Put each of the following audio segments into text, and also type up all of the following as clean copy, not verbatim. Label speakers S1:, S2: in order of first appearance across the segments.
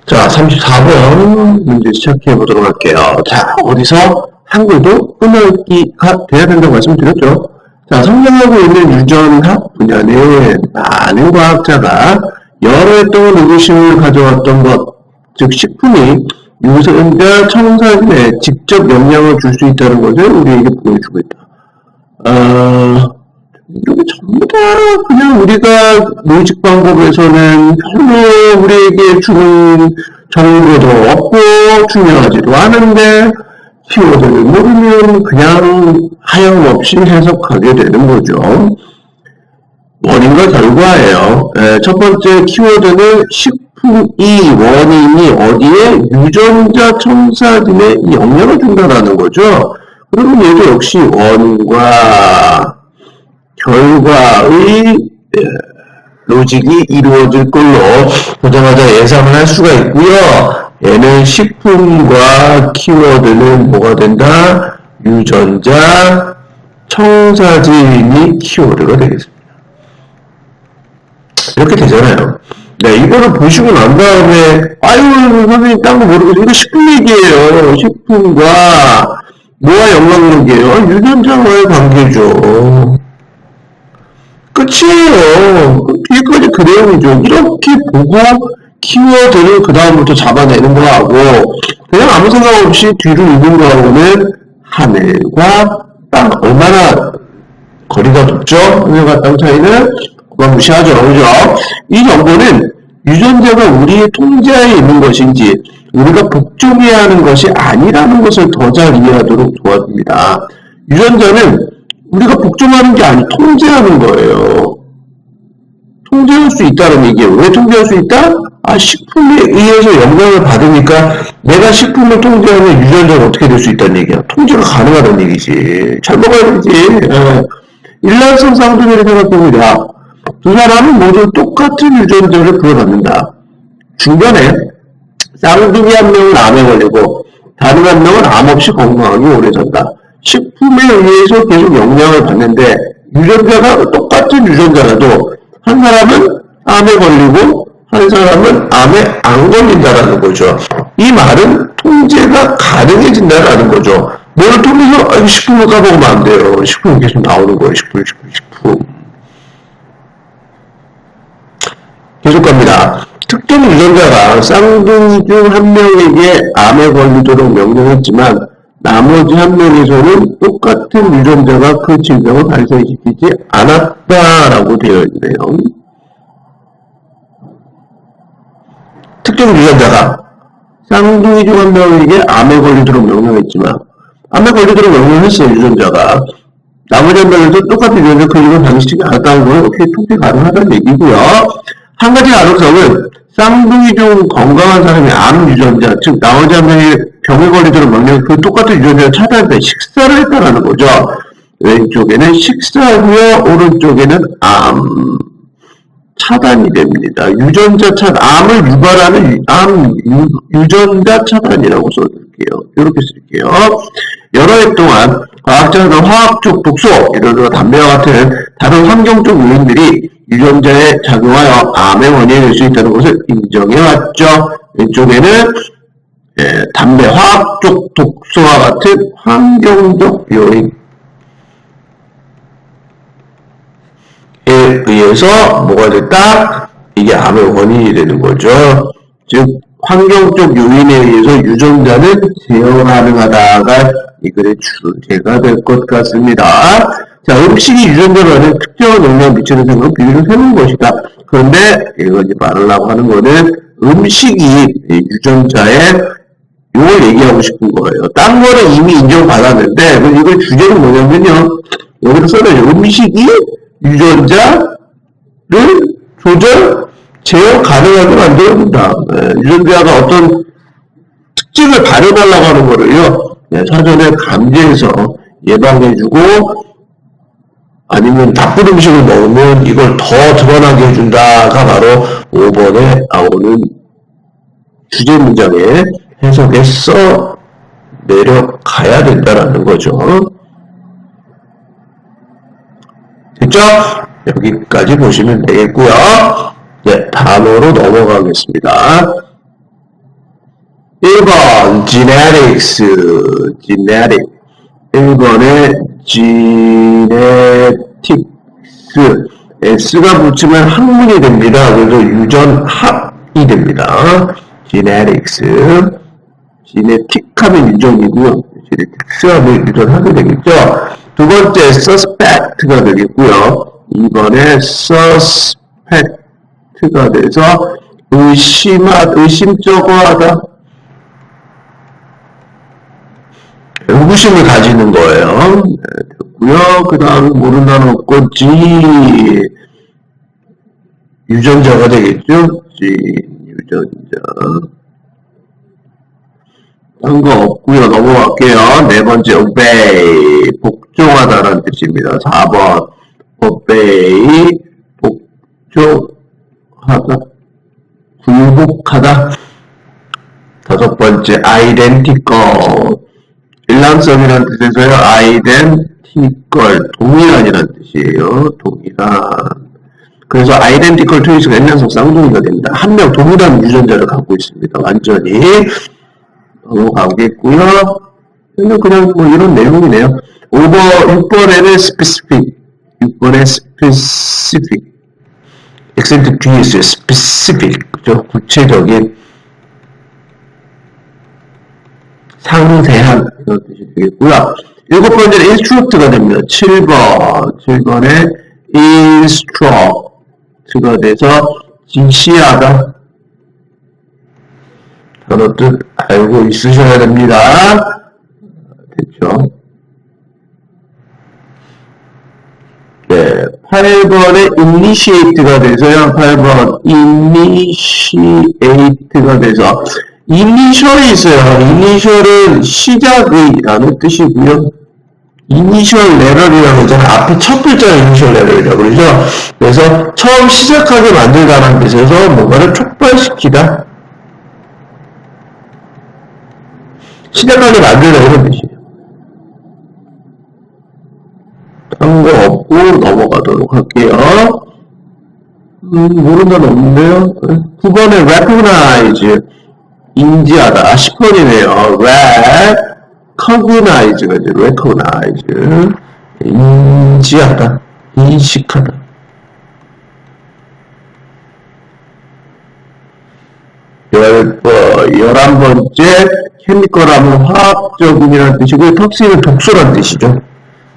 S1: 자, 34번 문제 시작해 보도록 할게요. 자, 어디서 한글도 끊어읽기가 돼야 된다고 말씀드렸죠. 자, 성장하고 있는 유전학 분야는 많은 과학자가 여러 해 동안 의구심을 가져왔던 것, 즉 식품이 유전자 청산에 직접 영향을 줄 수 있다는 것을 우리에게 보여주고 있다. 이게 전부 다 그냥 우리가 모의직 방법에서는 별로 우리에게 주는 정보도 없고 중요하지도 않은데 키워드를 모르면 그냥 하염없이 해석하게 되는 거죠. 원인과 결과예요. 첫 번째 키워드는 식품이 원인이 어디에 유전자 청사진에 영향을 준다라는 거죠. 그러면 얘도 역시 원과 결과의 로직이 이루어질 걸로 보자마자 예상을 할 수가 있고요. 얘는 식품과 키워드는 뭐가 된다? 유전자 청사진이 키워드가 되겠습니다. 이렇게 되잖아요. 네, 이거를 보시고 난 다음에 아유 선생님 딴 거 모르겠어요. 이거 식품 얘기예요. 식품과 뭐와 연관관계예요? 유전자와의 관계죠. 끝이에요. 뒤에까지 그 내용이죠. 이렇게 보고 키워드를 그 다음부터 잡아내는 거하고 그냥 아무 생각 없이 뒤로 읽는 거하고는 하늘과 땅 얼마나 거리가 높죠? 하늘과 땅 차이는 그만 무시하죠. 그죠? 이 정보는 유전자가 우리의 통제하에 있는 것인지 우리가 복종해야 하는 것이 아니라는 것을 더 잘 이해하도록 도와줍니다. 유전자는 우리가 복종하는 게 아니 통제하는 거예요. 통제할 수 있다는 얘기예요. 왜 통제할 수 있다? 식품에 의해서 영향을 받으니까 내가 식품을 통제하면 유전자가 어떻게 될 수 있다는 얘기야. 통제가 가능하다는 얘기지. 잘 먹어야 되지. 일란성 쌍둥이를 생각해보자. 두 사람은 모두 똑같은 유전자를 부여받는다. 중간에 쌍둥이 한 명은 암에 걸리고 다른 한 명은 암 없이 건강하게 오래 산다. 식품에 의해서 계속 영향을 받는데 유전자가 똑같은 유전자라도 한 사람은 암에 걸리고 한 사람은 암에 안 걸린다라는 거죠. 이 말은 통제가 가능해진다라는 거죠. 뭘 통해서 식품을 까먹으면 안 돼요. 식품이 계속 나오는 거예요. 식품. 계속 갑니다. 특정 유전자가 쌍둥이 중 한 명에게 암에 걸리도록 명령했지만 나머지 한 명에서는 똑같은 유전자가 그 질병을 발생시키지 않았다라고 되어 있네요. 특정 유전자가 쌍둥이 중 한 명에게 암에 걸리도록 명령했지만 암에 걸리도록 명령했어요. 유전자가 나머지 한 명에서 똑같은 유전자 그 질병을 발생시키지 않았다는 건 어떻게 통계 가능하다는 얘기고요. 한 가지 가능성은 쌍둥이 중 건강한 사람이 암 유전자, 즉 나머지 한 명이 병에 걸리도록 명령 그 똑같은 유전자를 차단할 식사를 했다라는 거죠. 왼쪽에는 식사고요, 오른쪽에는 암 차단이 됩니다. 유전자 차단, 암을 유발하는 유전자 차단이라고 써줄게요. 이렇게 쓸게요. 여러 해 동안 과학자는 화학적 독소, 예를 들어 담배와 같은 다른 환경적 요인들이 유전자에 작용하여 암의 원인이 될 수 있다는 것을 인정해왔죠. 왼쪽에는 담배, 화학적 독소와 같은 환경적 요인에 의해서 뭐가 됐다? 이게 암의 원인이 되는 거죠. 즉 환경적 요인에 의해서 유전자는 제어 가능하다가 이 글의 주제가 될 것 같습니다. 자, 음식이 유전자로 하는 특정한 영향을 미치는 생각을 비율을 세는 것이다. 그런데 이거 이제 말하려고 하는 거는 음식이 유전자에 이걸 얘기하고 싶은 거예요. 딴 거는 이미 인정받았는데 이걸 주제는 뭐냐면요. 여기서 써놔요. 음식이 유전자를 제어 가능하게 만들어준다. 유전자가 어떤 특징을 발현하려고 하는 거를요. 사전에 감지해서 예방해주고 아니면 나쁜 음식을 먹으면 이걸 더 드러나게 해준다가 바로 5번에 나오는 주제 문장의 해석에 써 내려가야 된다라는 거죠. 됐죠? 여기까지 보시면 되겠고요. 네, 단어로 넘어가겠습니다. 1번 genetics, genetic. 1번에 genetics. S가 붙으면 학문이 됩니다. 그래서 유전학이 됩니다. genetics. genetic 하면 유전이고요. genetics 하면 유전학이 되겠죠. 두 번째 suspect가 되겠고요. 2번에 suspect가 돼서 의심쩍어 하다. 의구심을 가지는 거예요. 네, 됐고요. 그 다음에 모른다는 없고 G 유전자가 되겠죠. G 유전자. 딴 거 없고요. 넘어갈게요. 네 번째 obey 복종하다라는 뜻입니다. 4번 obey 복종하다 굴복하다. 다섯 번째 identical 일란성이라는 뜻에서요. identical 동일한이라는 뜻이에요. 동일한. 그래서 identical twice가 일란성 쌍둥이가 됩니다. 한 명 동일한 유전자를 갖고 있습니다. 완전히. 넘어가겠고요. 그냥 뭐 이런 내용이네요. 6번에는 specific. 6번에 specific. 액센트 뒤에 있어요. specific. 그죠? 구체적인. 상세한 이런 뜻이 되겠고요. 7번째는 instruct가 됩니다. 7번에 instruct가 돼서 지시하다. 단어 뜻 알고 있으셔야 됩니다. 됐죠? 네, 8번에 initiate가 돼서요. 8번 initiate가 돼서 이니셜이 있어요. 이니셜은 시작의라는 뜻이고요. 이니셜 레럴이라고 하잖아요. 앞에 첫 글자가 이니셜 레럴이라고 그러죠. 그래서 처음 시작하게 만들다라는 뜻에서 뭔가를 촉발시키다. 시작하게 만들다 이런 뜻이에요. 딴 거 없고 넘어가도록 할게요. 모르는 건 없는데요. 9번에 recognize 인지하다. 10번이네요. recognize가 이제 recognize. 인지하다. 인식하다. 11번째 chemical하면 화학적인이라는 뜻이고 toxic은 독소라는 뜻이죠.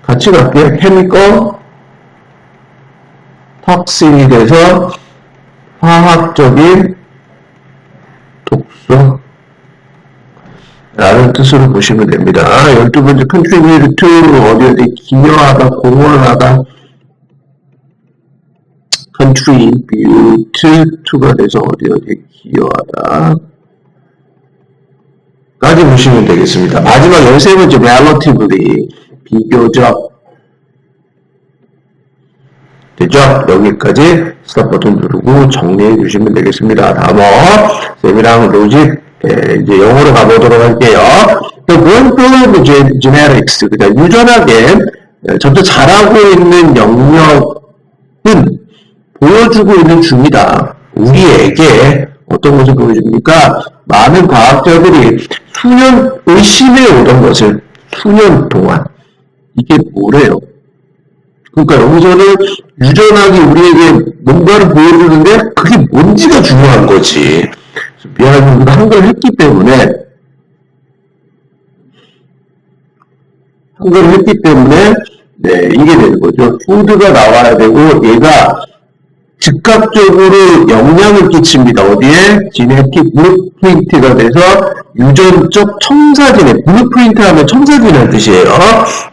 S1: 같이 갈게요. chemical toxic이 돼서 화학적인 독소 라는 뜻으로 보시면 됩니다. 12번째 contribute to 어디에 기여하다, 공헌하다. contribute to가 돼서 어디에 기여하다 까지 보시면 되겠습니다. 마지막 13번째 relatively 비교적 됐죠? 여기까지 스탑 버튼 누르고 정리해 주시면 되겠습니다. 다음은 쌤이랑 로직 이제 영어로 가보도록 할게요. The growth of genetics, 그러니까 유전학에 점점 자라고 있는 영역은 보여주고 있는 중이다. 우리에게 어떤 것을 보여줍니까? 많은 과학자들이 수년 의심해 오던 것을 수년 동안 이게 뭐래요? 그러니까 여기서는 유전학이 우리에게 뭔가를 보여주는데 그게 뭔지가 중요한 거지. 미안하지만 우리가 한글을 했기 때문에 네, 이게 되는 거죠. 푸드가 나와야 되고 얘가 즉각적으로 영향을 끼칩니다. 어디에? 지네틱 블루프린트가 돼서 유전적 첨사진에 블루프린트 하면 첨사진이라는 뜻이에요.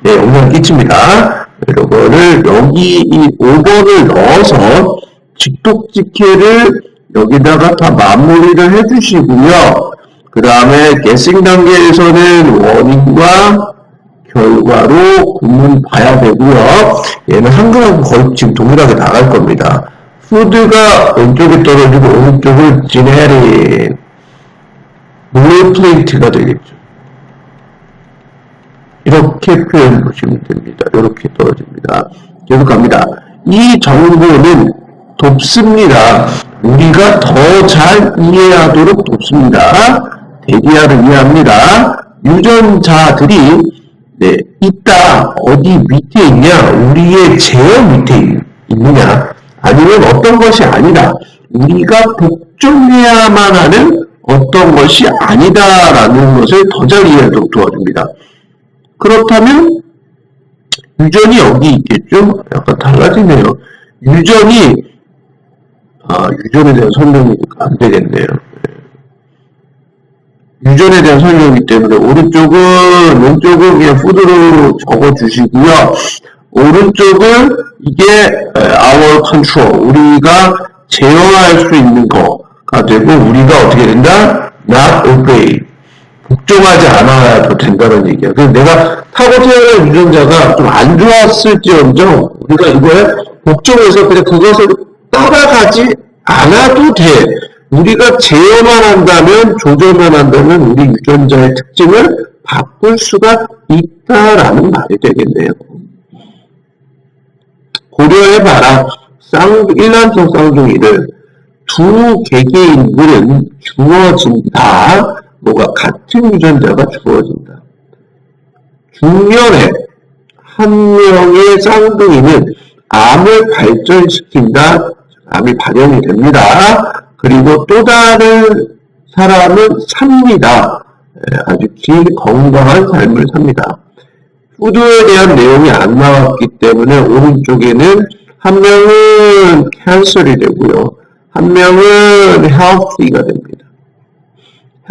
S1: 네, 영향을 끼칩니다. 이거를 여기 이 5번을 넣어서 직독직해를 여기다가 다 마무리를 해주시고요. 그 다음에 게싱 단계에서는 원인과 결과로 구문 봐야 되고요. 얘는 한글하고 거의 지금 동일하게 나갈 겁니다. 푸드가 왼쪽에 떨어지고 오른쪽을 지네리 블루프린트가 되겠죠. 이렇게 표현 보시면 됩니다. 이렇게 떨어집니다. 계속 갑니다. 이 정보는 돕습니다. 우리가 더 잘 이해하도록 돕습니다. 대기하를 이해합니다. 유전자들이 네, 있다. 어디 밑에 있냐? 우리의 제어 밑에 있느냐? 아니면 어떤 것이 아니다. 우리가 복종해야만 하는 어떤 것이 아니다라는 것을 더 잘 이해하도록 도와줍니다. 그렇다면 유전이 여기 있겠죠? 약간 달라지네요. 유전에 대한 설명이 안 되겠네요. 유전에 대한 설명이기 때문에 오른쪽은 왼쪽은 그냥 푸드로 적어주시고요. 오른쪽은 이게 our control, 우리가 제어할 수 있는 거가 되고 우리가 어떻게 된다? not obey, 복종하지 않아도 된다는 얘기야. 그래서 내가 타고 태어난 유전자가 좀 안 좋았을지언정 우리가 이거에 복종해서 그냥 그것을 따라가지 않아도 돼. 우리가 제어만 한다면, 조절만 한다면 우리 유전자의 특징을 바꿀 수가 있다라는 말이 되겠네요. 고려해봐라. 일란성 쌍둥이를 두 개개인물은 주어진다. 뭐가 같은 유전자가 주어진다. 중년에 한 명의 쌍둥이는 암을 발전시킨다. 암이 발현이 됩니다. 그리고 또 다른 사람은 삽니다. 아주 긴 건강한 삶을 삽니다. 푸드에 대한 내용이 안 나왔기 때문에 오른쪽에는 한 명은 캔슬이 되고요. 한 명은 healthy가 됩니다.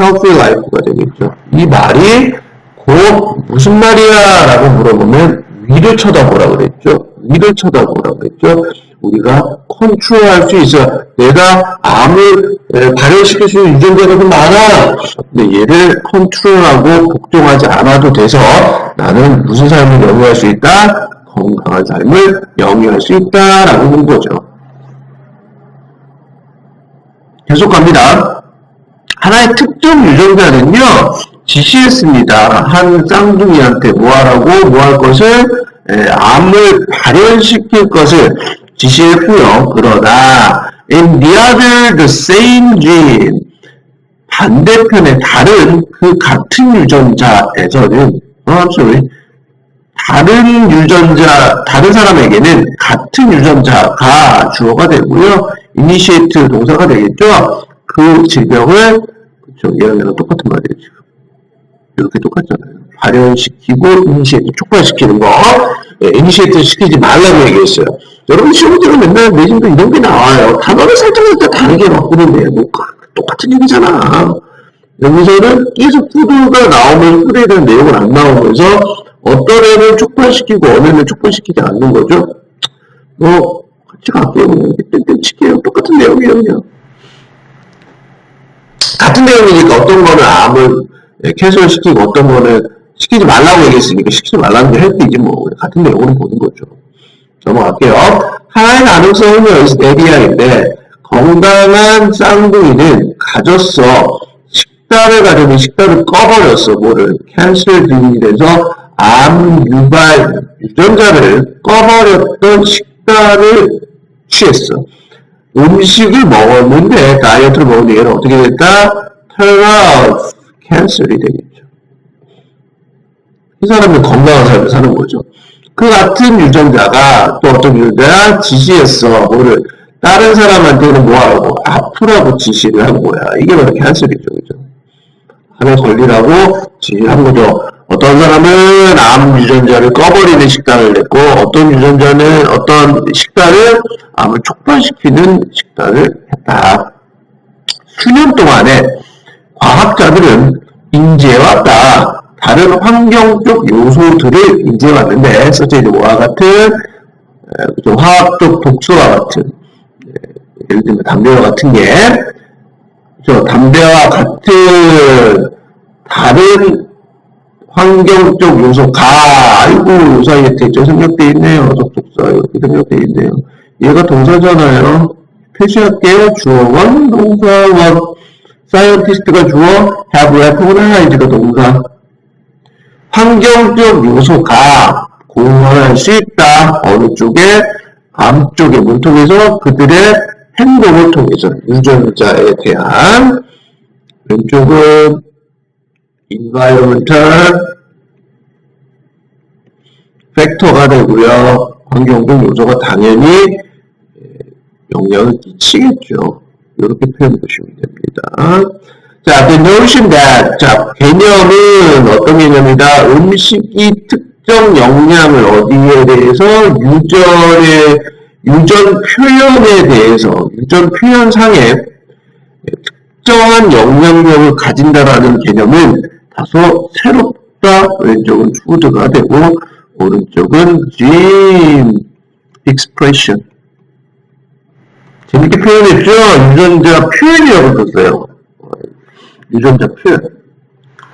S1: healthy life가 되겠죠. 이 말이 곧 무슨 말이야? 라고 물어보면 위를 쳐다보라 그랬죠. 위를 쳐다보라 그랬죠. 우리가 컨트롤할 수 있어. 내가 암을 발현시킬 수 있는 유전자가 좀 많아. 근데 얘를 컨트롤하고 복종하지 않아도 돼서 나는 무슨 삶을 영위할 수 있다? 건강한 삶을 영위할 수 있다라고 하는 거죠. 계속 갑니다. 하나의 특정 유전자는요, 지시했습니다. 한 쌍둥이한테 뭐 할 것을, 암을 발현시킬 것을 지시했고요. 그러나 in the other the same gene, 반대편의 다른 그 같은 유전자에서는 다른 사람에게는 같은 유전자가 주어가 되고요. initiate 동사가 되겠죠. 그 질병을 얘랑이랑 똑같은 말이에요. 지금 이렇게 똑같잖아요. 발현시키고 initiate 촉발시키는 거. initiate 시키지 말라고 얘기했어요. 여러분 시험 들으면 맨날 내신도 이런 게 나와요. 단어를 살짝 다르게 바꾸는데 뭐 똑같은 얘기잖아. 여기서는 계속 푸드가 나오면서 푸드에 대한 내용을 안 나오면서 어떤 애는 촉발시키고 어느 애는 촉발시키지 않는 거죠. 같이 갈게요. 땡땡칠게요. 똑같은 내용이에요. 그냥. 같은 내용이니까 어떤 거는 암을 캔슬시키고 어떤 거는 시키지 말라고 얘기했으니까 시키지 말라는 게 헬프이지 뭐. 같은 내용으로 보는 거죠. 넘어갈게요. 하나의 가능성은 에디아인데 건강한 쌍둥이는 가졌어. 식단을 가져면 식단을 꺼버렸어. 뭐를 캔슬 등이 돼서 암 유발 유전자를 꺼버렸던 식단을 취했어. 음식을 먹었는데 다이어트를 먹었는데 얘는 어떻게 됐다? turn out 캔슬이 되겠죠. 이 사람은 건강한 삶을 사는 거죠. 그 같은 유전자가 또 어떤 유전자가 지시했어. 뭐를 다른 사람한테는 뭐하라고? 아프라고 지시를 한 거야. 이게 바로 캔슬이죠. 그죠? 암에 걸리라고 지시한 거죠. 어떤 사람은 암 유전자를 꺼버리는 식단을 냈고 어떤 유전자는 어떤 식단을 암을 촉발시키는 식단을 했다. 수년 동안에 과학자들은 인지해왔다. 다른 환경적 요소들을 인지해왔는데 such 뭐와 같은 화학적 독소와 같은 예를 들면 담배와 같은 게 담배와 같은 다른 환경적 요소가 아이고 요 사이에 대조 생략되어 있네요. 접속사 이렇게 생략되어 있네요. 얘가 동사잖아요. 표시할게요. 주어원, 동사원. scientist가 주어, have, recognize가 동사. 환경적 요소가 공헌할 수 있다. 어느 쪽에? 암 쪽의 문통에서 그들의 행동을 통해서 유전자에 대한 왼쪽은 environmental factor가 되고요. 환경적 요소가 당연히 영향을 끼치겠죠. 이렇게 표현해 주시면 됩니다. 자, the notion that, 자, 개념은 어떤 개념이다? 음식이 특정 영양을 어디에 대해서 유전 표현에 대해서, 유전 표현상에 특정한 영향력을 가진다라는 개념은 다소 새롭다. 왼쪽은 food가 되고, 오른쪽은 gene expression. 재밌게 표현했죠? 유전자 표현이라고 썼어요. 유전자 표현.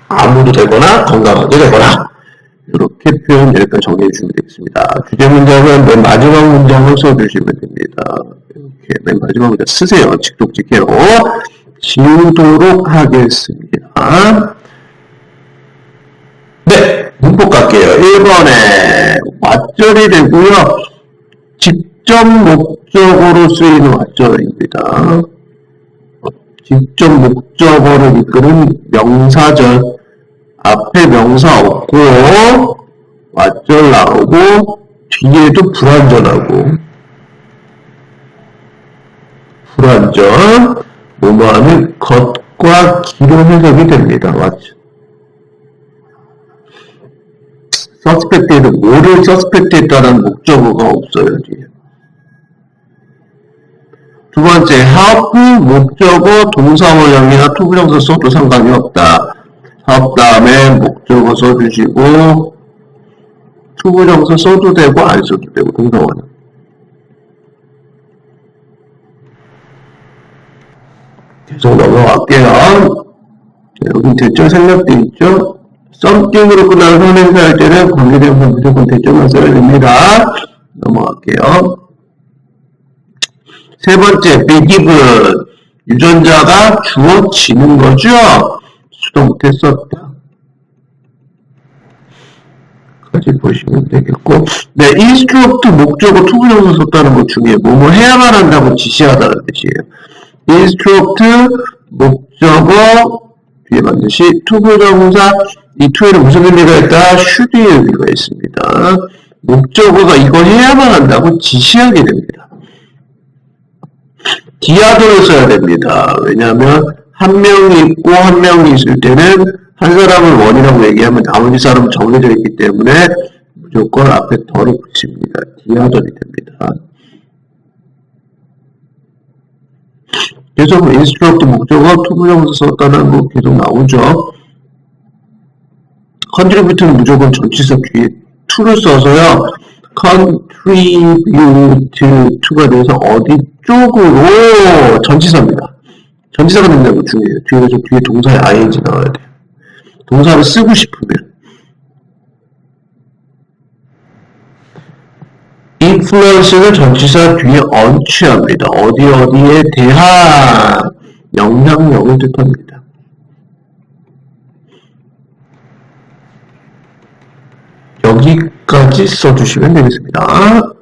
S1: 암으로 되거나 건강하게 되거나 이렇게 표현 여기까지 정리해 주시면 되겠습니다. 주제 문장은 맨 마지막 문장을 써주시면 됩니다. 이렇게 맨 마지막 문장 쓰세요. 직독직해로 지우도록 하겠습니다. 네, 문법 갈게요. 1번에 왓절이 되고요. 직접 목적어로 쓰이는 왓절입니다. 직접 목적어를 이끄는 명사절. 앞에 명사 없고 왓절 나오고 뒤에도 불완전하고 불완전 뭐뭐하는 겉과 기로 해석이 됩니다. 왓절. 서스펙트에는 뭐를 서스펙트했다는 목적어가 없어요. 뒤에. 두 번째, help 목적어 동사원형이나 투부정사 써도 상관이 없다. help 다음에 목적어 써주시고 투부정사 써도 되고 안 써도 되고 동사원형. 계속 넘어갈게요. 여기 대절 생략돼 있죠? something으로 끝나는 선행사할 때는 관계대명사 무조건 대절만 써야 됩니다. 넘어갈게요. 세 번째, be given. 유전자가 주어지는 거죠? 수동태 썼다. 까지 보시면 되겠고. 네, instruct 목적어 투부정사 썼다는 것 중에 뭐뭐 해야만 한다고 지시하다는 뜻이에요. instruct 목적어 뒤에 반드시 투부정사 이 투에는 무슨 의미가 있다? should의 의미가 있습니다. 목적어가 이거 해야만 한다고 지시하게 됩니다. 디아도를 써야 됩니다. 왜냐하면 한 명이 있고 한 명이 있을 때는 한 사람을 원이라고 얘기하면 나머지 사람은 정해져 있기 때문에 무조건 앞에 덜을 붙입니다. 디아돌이 됩니다. 계속 instruct 목적어 투부정사 썼다는 거 계속 나오죠. contribute는 무조건 전치사 뒤에 to를 써서요. contribute to가 돼서 어디 쪽으로 전치사입니다. 전치사가 된다는 거 중요해요. 뒤에 동사에 ing 나와야 돼요. 동사를 쓰고 싶으면. influence는 전치사 뒤에 언취합니다. 어디에 대한 영향력을 뜻합니다. 여기까지 써주시면 되겠습니다.